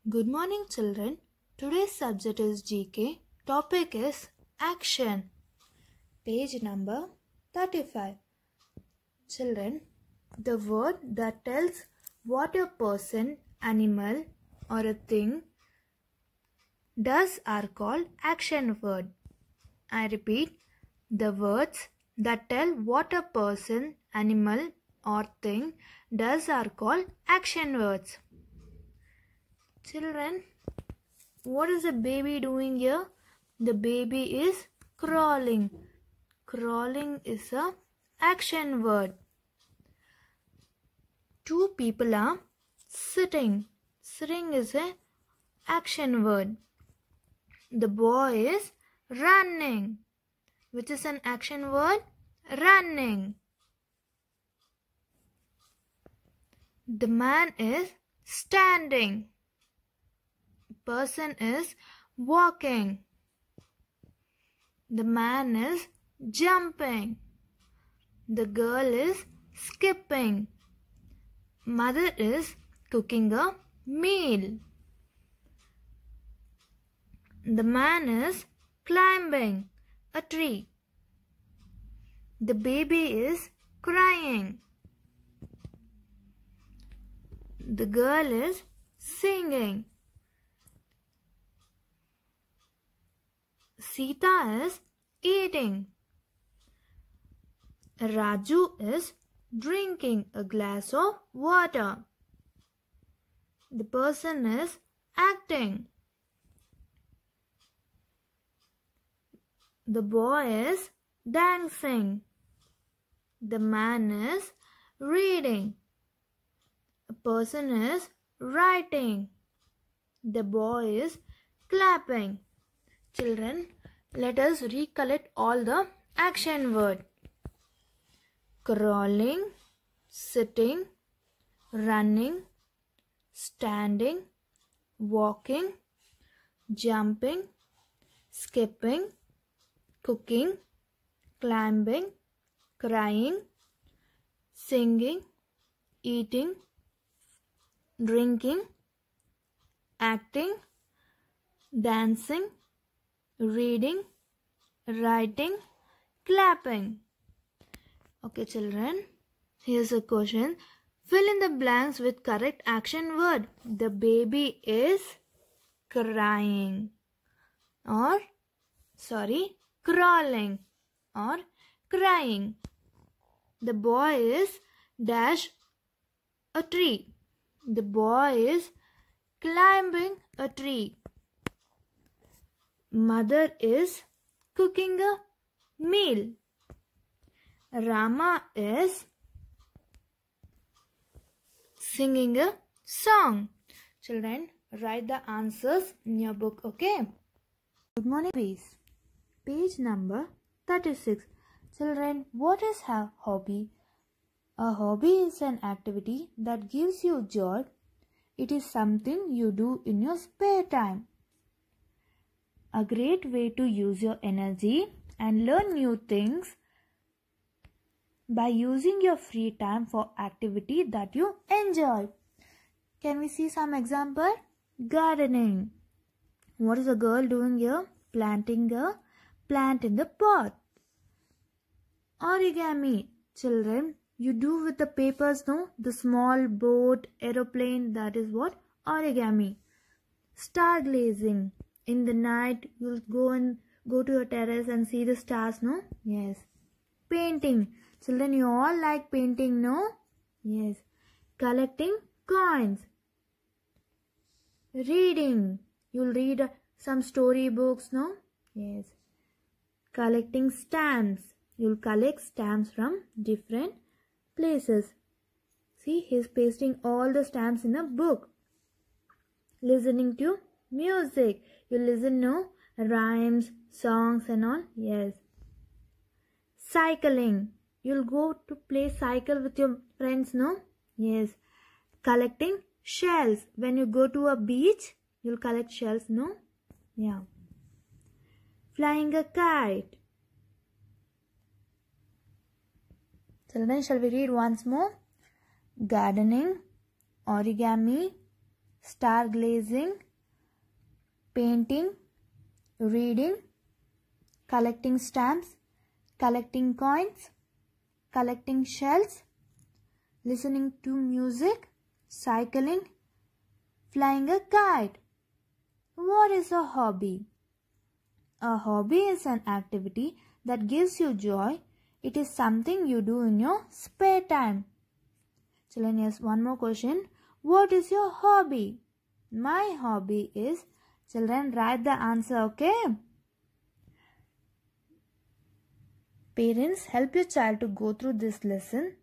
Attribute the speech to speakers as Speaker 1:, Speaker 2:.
Speaker 1: Good morning, children. Today's subject is GK. Topic is action. Page number 35. Children, the word that tells what a person, animal, or a thing does are called action word. I repeat, the words that tell what a person, animal, or thing does are called action words. Children, what is the baby doing here? The baby is crawling. Crawling is a action word. Two people are sitting. Sitting is a action word. The boy is running, which is an action word. Running. The man is standing. Person is walking. The man is jumping. The girl is skipping. Mother is cooking a meal. The man is climbing a tree. The baby is crying. The girl is singing. Sita is eating. Raju is drinking a glass of water. The person is acting. The boy is dancing. The man is reading. A person is writing. The boy is clapping. Children, let us recollect all the action words. Crawling, sitting, running, standing, walking, jumping, skipping, cooking, climbing, crying, singing, eating, drinking, acting, dancing, reading, writing, clapping. Okay, children, here's a question. Fill in the blanks with correct action word. The baby is crying crawling or crying. The boy is dash a tree. The boy is climbing a tree. Mother is cooking a meal. Rama is singing a song. Children, write the answers in your book, okay? Good morning, please. Page number 36. Children, what is a hobby? A hobby is an activity that gives you joy. It is something you do in your spare time. A great way to use your energy and learn new things by using your free time for activity that you enjoy. Can we see some example? Gardening. What is the girl doing here? Planting a plant in the pot. Origami. Children, you do with the papers, no? The small boat, aeroplane, that is what? Origami. Stargazing. In the night, you'll go to a terrace and see the stars, no? Yes. Painting. Children, you all like painting, no? Yes. Collecting coins. Reading. You'll read some story books, no? Yes. Collecting stamps. You'll collect stamps from different places. See, he's pasting all the stamps in a book. Listening to music. You listen to rhymes, songs and all. Yes. Cycling. You'll go to play cycle with your friends, no? Yes. Collecting shells. When you go to a beach, you'll collect shells, no? Yeah. Flying a kite. Children, shall we read once more? Gardening, origami, stargazing, painting, reading, collecting stamps, collecting coins, collecting shells, listening to music, cycling, flying a kite. What is a hobby? A hobby is an activity that gives you joy. It is something you do in your spare time. Children, yes, one more question. What is your hobby? My hobby is, children, write the answer, okay? Parents, help your child to go through this lesson